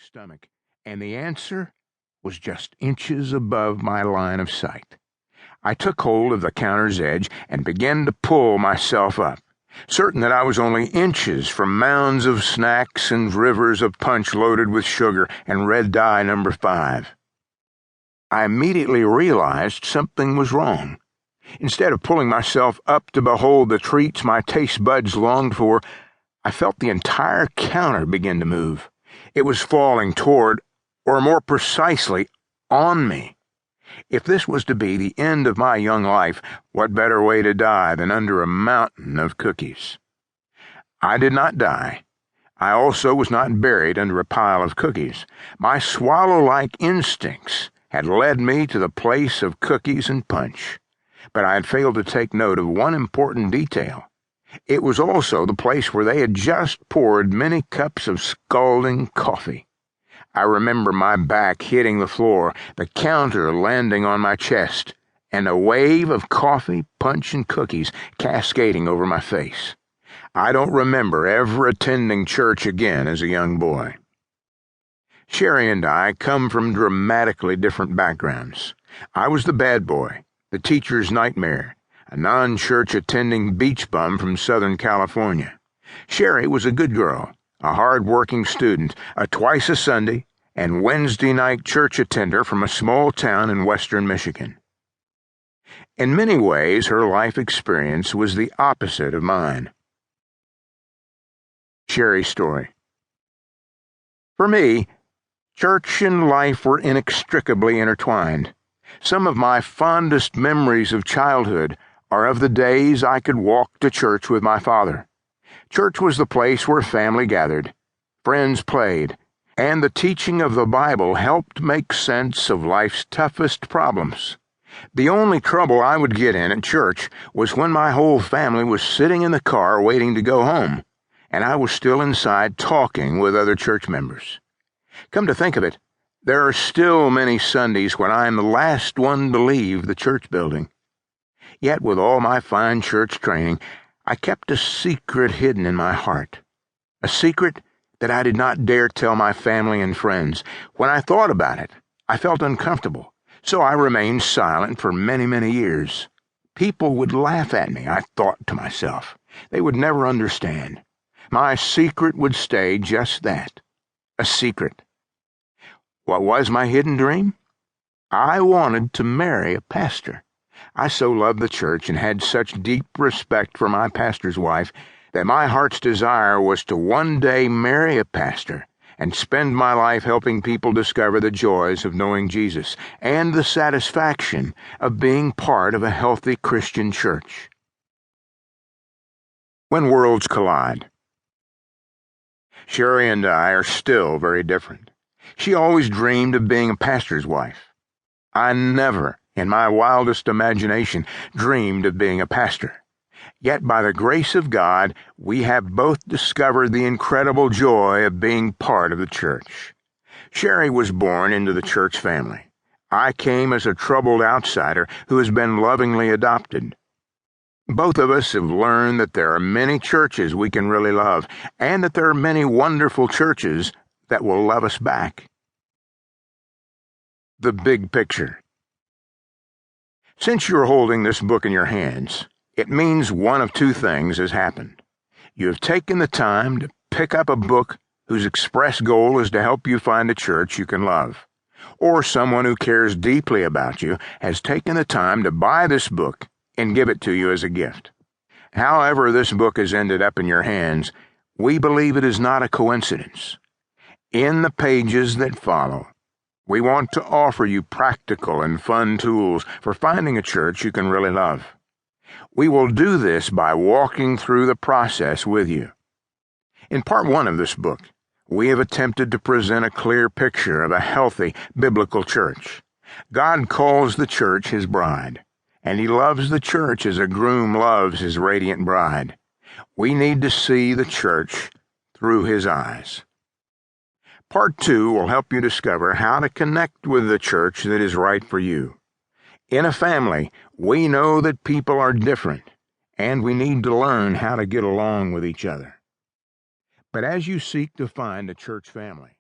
stomach, and the answer was just inches above my line of sight. I took hold of the counter's edge and began to pull myself up, certain that I was only inches from mounds of snacks and rivers of punch loaded with sugar and red dye number 5. I immediately realized something was wrong. Instead of pulling myself up to behold the treats my taste buds longed for, I felt the entire counter begin to move. It was falling toward, or more precisely, on me. If this was to be the end of my young life, what better way to die than under a mountain of cookies? I did not die. I also was not buried under a pile of cookies. My swallow-like instincts had led me to the place of cookies and punch, but I had failed to take note of one important detail. It was also the place where they had just poured many cups of scalding coffee. I remember my back hitting the floor, the counter landing on my chest, and a wave of coffee, punch, and cookies cascading over my face. I don't remember ever attending church again as a young boy. Sherry and I come from dramatically different backgrounds. I was the bad boy, the teacher's nightmare, a non-church attending beach bum from Southern California. Sherry was a good girl, a hard-working student, a twice-a-Sunday and Wednesday night church attender from a small town in western Michigan. In many ways, her life experience was the opposite of mine. Sherry's story. For me, church and life were inextricably intertwined. Some of my fondest memories of childhood are of the days I could walk to church with my father. Church was the place where family gathered, friends played, and the teaching of the Bible helped make sense of life's toughest problems. The only trouble I would get in at church was when my whole family was sitting in the car waiting to go home, and I was still inside talking with other church members. Come to think of it, there are still many Sundays when I am the last one to leave the church building. Yet with all my fine church training, I kept a secret hidden in my heart. A secret that I did not dare tell my family and friends. When I thought about it, I felt uncomfortable, so I remained silent for many, many years. People would laugh at me, I thought to myself. They would never understand. My secret would stay just that, a secret. What was my hidden dream? I wanted to marry a pastor. I so loved the church and had such deep respect for my pastor's wife that my heart's desire was to one day marry a pastor and spend my life helping people discover the joys of knowing Jesus and the satisfaction of being part of a healthy Christian church. When worlds collide. Sherry and I are still very different. She always dreamed of being a pastor's wife. I never, in my wildest imagination, dreamed of being a pastor. Yet by the grace of God, we have both discovered the incredible joy of being part of the church. Sherry was born into the church family. I came as a troubled outsider who has been lovingly adopted. Both of us have learned that there are many churches we can really love, and that there are many wonderful churches that will love us back. The big picture. Since you're holding this book in your hands, it means one of two things has happened. You have taken the time to pick up a book whose express goal is to help you find a church you can love, or someone who cares deeply about you has taken the time to buy this book and give it to you as a gift. However this book has ended up in your hands, we believe it is not a coincidence. In the pages that follow, we want to offer you practical and fun tools for finding a church you can really love. We will do this by walking through the process with you. In part 1 of this book, we have attempted to present a clear picture of a healthy biblical church. God calls the church his bride, and he loves the church as a groom loves his radiant bride. We need to see the church through his eyes. Part 2 will help you discover how to connect with the church that is right for you. In a family, we know that people are different, and we need to learn how to get along with each other. But as you seek to find a church family,